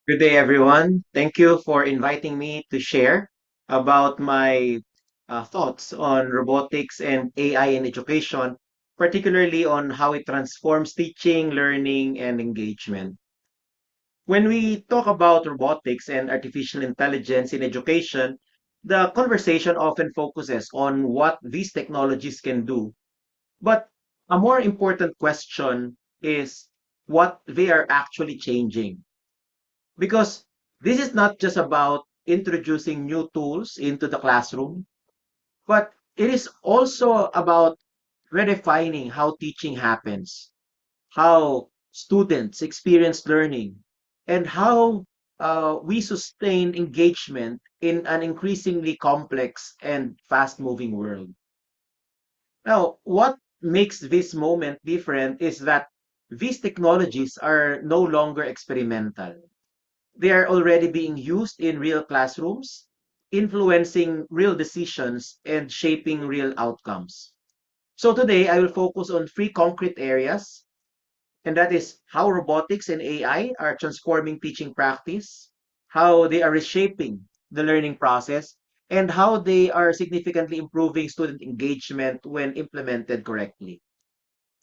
Good day, everyone. Thank you for inviting me to share about my thoughts on robotics and AI in education, particularly on how it transforms teaching, learning, and engagement. When we talk about robotics and artificial intelligence in education, the conversation often focuses on what these technologies can do. But a more important question is what they are actually changing, because this is not just about introducing new tools into the classroom, but it is also about redefining how teaching happens, how students experience learning, and how we sustain engagement in an increasingly complex and fast moving world. Now, what makes this moment different is that these technologies are no longer experimental. They are already being used in real classrooms, influencing real decisions and shaping real outcomes. So today I will focus on three concrete areas, and that is how robotics and AI are transforming teaching practice, how they are reshaping the learning process, and how they are significantly improving student engagement when implemented correctly.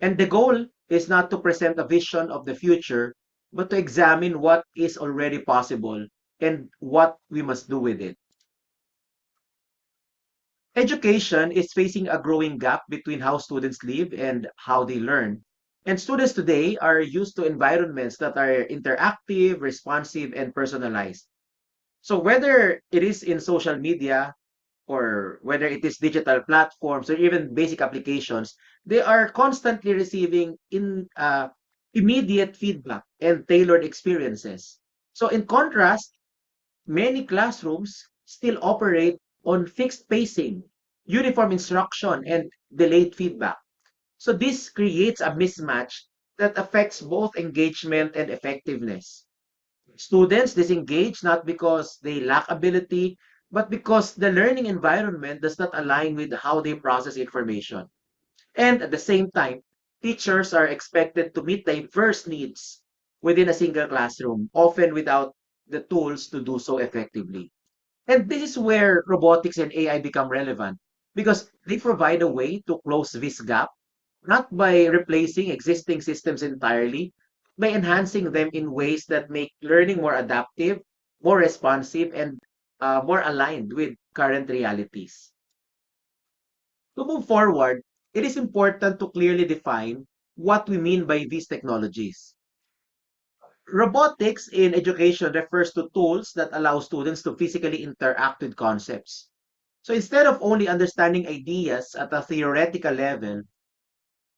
And the goal is not to present a vision of the future, but to examine what is already possible and what we must do with it. Education is facing a growing gap between how students live and how they learn. And students today are used to environments that are interactive, responsive, and personalized. So whether it is in social media, or whether it is digital platforms or even basic applications, they are constantly receiving immediate feedback and tailored experiences. So in contrast, many classrooms still operate on fixed pacing, uniform instruction, and delayed feedback. So this creates a mismatch that affects both engagement and effectiveness. Students disengage not because they lack ability, but because the learning environment does not align with how they process information. And at the same time, teachers are expected to meet diverse needs within a single classroom, often without the tools to do so effectively. And this is where robotics and AI become relevant, because they provide a way to close this gap, not by replacing existing systems entirely, by enhancing them in ways that make learning more adaptive, more responsive, and more aligned with current realities. To move forward, it is important to clearly define what we mean by these technologies. Robotics in education refers to tools that allow students to physically interact with concepts. So instead of only understanding ideas at a theoretical level,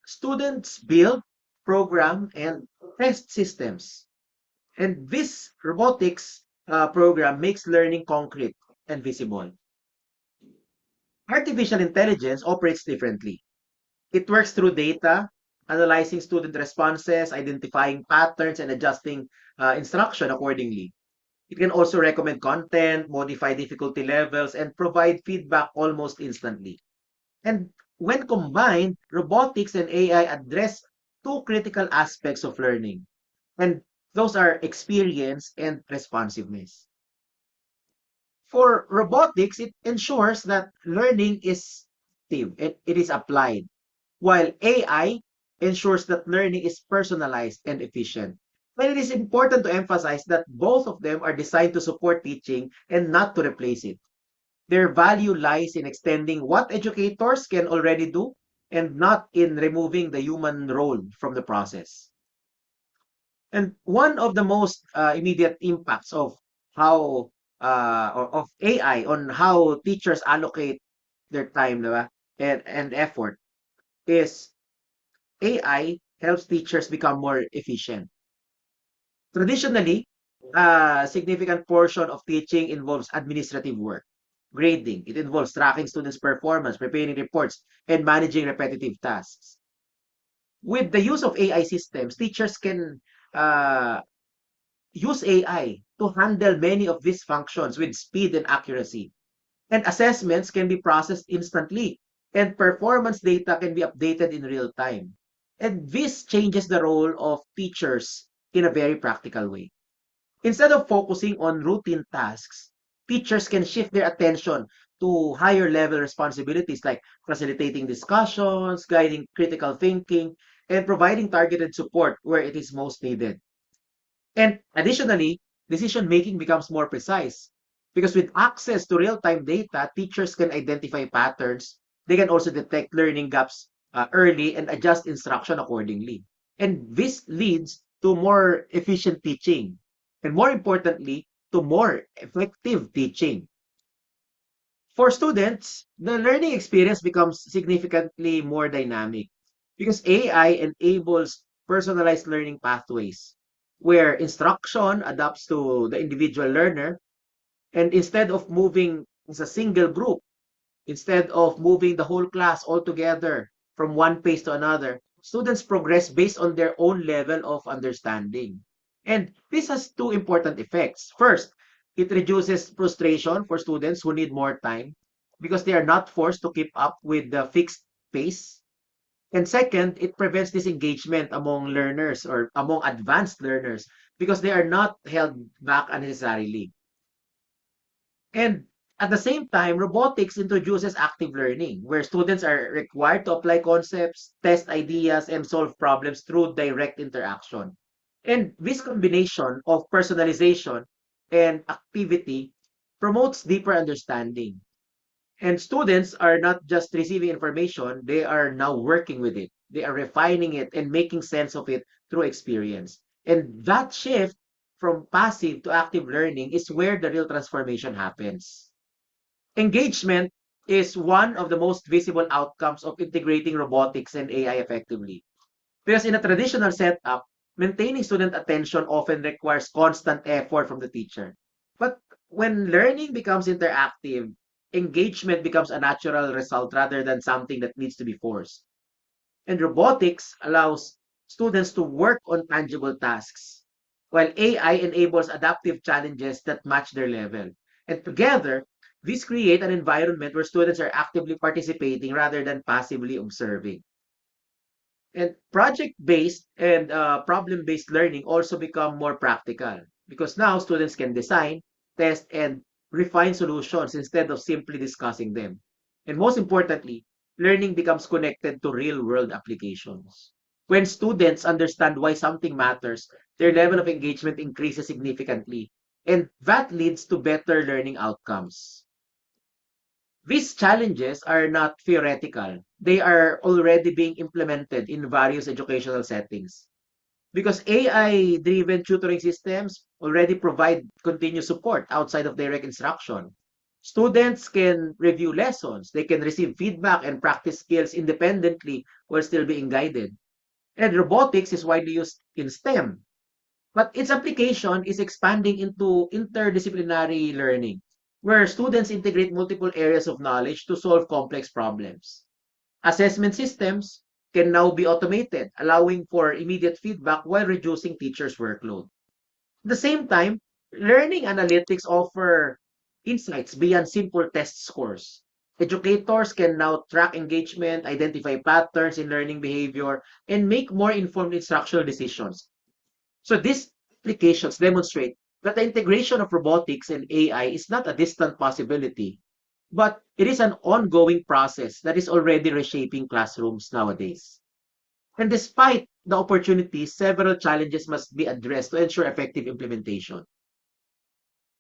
students build, program, and test systems. And this robotics program makes learning concrete and visible. Artificial intelligence operates differently. It works through data, analyzing student responses, identifying patterns, and adjusting instruction accordingly. It can also recommend content, modify difficulty levels, and provide feedback almost instantly. And when combined, robotics and AI address two critical aspects of learning, and those are experience and responsiveness. For robotics, it ensures that learning is active and it is applied, while AI ensures that learning is personalized and efficient. And it is important to emphasize that both of them are designed to support teaching and not to replace it. Their value lies in extending what educators can already do and not in removing the human role from the process. And one of the most immediate impacts of how or of AI on how teachers allocate their time, diba? And effort is AI helps teachers become more efficient. Traditionally, a significant portion of teaching involves administrative work, grading. It involves tracking students' performance, preparing reports, and managing repetitive tasks. With the use of AI systems, teachers can uh, use AI to handle many of these functions with speed and accuracy. And assessments can be processed instantly, and performance data can be updated in real time. And this changes the role of teachers in a very practical way. Instead of focusing on routine tasks, teachers can shift their attention to higher level responsibilities like facilitating discussions, guiding critical thinking, and providing targeted support where it is most needed. And additionally, decision making becomes more precise because with access to real time data, teachers can identify patterns. They can also detect learning gaps early and adjust instruction accordingly. And this leads to more efficient teaching and, more importantly, to more effective teaching. For students, the learning experience becomes significantly more dynamic because AI enables personalized learning pathways where instruction adapts to the individual learner. And instead of moving as a single group, instead of moving the whole class all together from one pace to another, students progress based on their own level of understanding. And this has two important effects. First, it reduces frustration for students who need more time because they are not forced to keep up with the fixed pace. And second, it prevents disengagement among learners or among advanced learners because they are not held back unnecessarily. And at the same time, robotics introduces active learning, where students are required to apply concepts, test ideas, and solve problems through direct interaction. And this combination of personalization and activity promotes deeper understanding. And students are not just receiving information, they are now working with it. They are refining it and making sense of it through experience. And that shift from passive to active learning is where the real transformation happens. Engagement is one of the most visible outcomes of integrating robotics and AI effectively. Because in a traditional setup, maintaining student attention often requires constant effort from the teacher. But when learning becomes interactive, engagement becomes a natural result rather than something that needs to be forced. And robotics allows students to work on tangible tasks, while AI enables adaptive challenges that match their level. And together, these create an environment where students are actively participating rather than passively observing. And project-based and problem-based learning also become more practical because now students can design, test, and refine solutions instead of simply discussing them. And most importantly, learning becomes connected to real-world applications. When students understand why something matters, their level of engagement increases significantly, and that leads to better learning outcomes. These challenges are not theoretical. They are already being implemented in various educational settings. Because AI-driven tutoring systems already provide continuous support outside of direct instruction. Students can review lessons, they can receive feedback and practice skills independently while still being guided. And robotics is widely used in STEM, but its application is expanding into interdisciplinary learning, where students integrate multiple areas of knowledge to solve complex problems. Assessment systems can now be automated, allowing for immediate feedback while reducing teachers' workload. At the same time, learning analytics offer insights beyond simple test scores. Educators can now track engagement, identify patterns in learning behavior, and make more informed instructional decisions. So these applications demonstrate that the integration of robotics and AI is not a distant possibility, but it is an ongoing process that is already reshaping classrooms nowadays. And despite the opportunities, several challenges must be addressed to ensure effective implementation.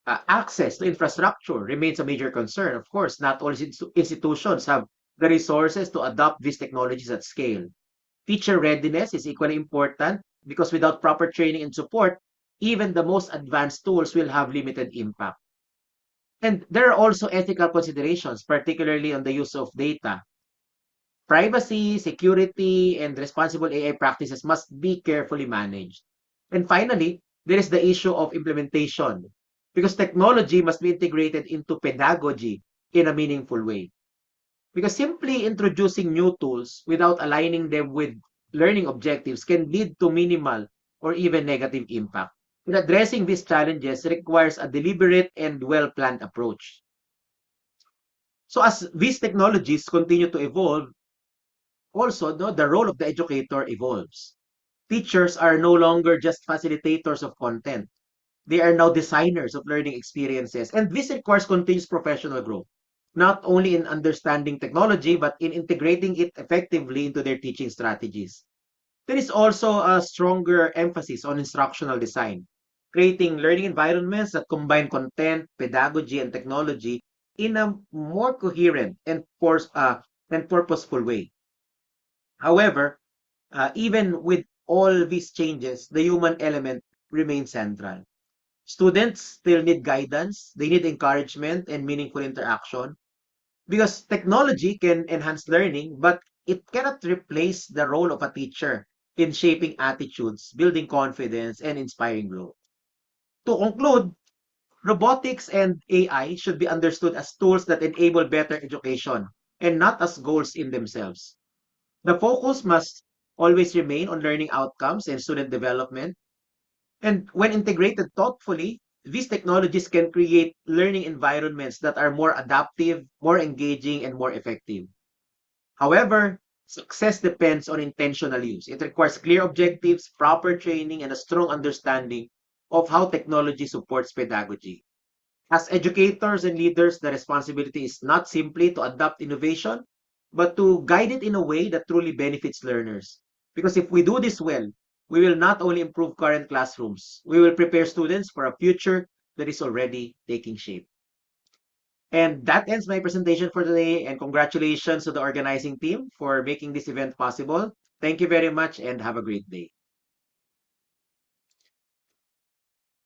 Access to infrastructure remains a major concern. Of course, not all institutions have the resources to adopt these technologies at scale. Teacher readiness is equally important because without proper training and support, even the most advanced tools will have limited impact. And there are also ethical considerations, particularly on the use of data. Privacy, security, and responsible AI practices must be carefully managed. And finally, there is the issue of implementation because technology must be integrated into pedagogy in a meaningful way. Because simply introducing new tools without aligning them with learning objectives can lead to minimal or even negative impact. And addressing these challenges requires a deliberate and well-planned approach. So as these technologies continue to evolve, also the role of the educator evolves. Teachers are no longer just facilitators of content. They are now designers of learning experiences. And this requires continuous professional growth, not only in understanding technology, but in integrating it effectively into their teaching strategies. There is also a stronger emphasis on instructional design, creating learning environments that combine content, pedagogy, and technology in a more coherent and purposeful way. However, even with all these changes, the human element remains central. Students still need guidance, they need encouragement and meaningful interaction because technology can enhance learning, but it cannot replace the role of a teacher in shaping attitudes, building confidence, and inspiring growth. To conclude, robotics and AI should be understood as tools that enable better education and not as goals in themselves. The focus must always remain on learning outcomes and student development. And when integrated thoughtfully, these technologies can create learning environments that are more adaptive, more engaging, and more effective. However, success depends on intentional use. It requires clear objectives, proper training, and a strong understanding of how technology supports pedagogy. As educators and leaders, the responsibility is not simply to adopt innovation, but to guide it in a way that truly benefits learners. Because if we do this well, we will not only improve current classrooms, we will prepare students for a future that is already taking shape. And that ends my presentation for today. And congratulations to the organizing team for making this event possible. Thank you very much and have a great day.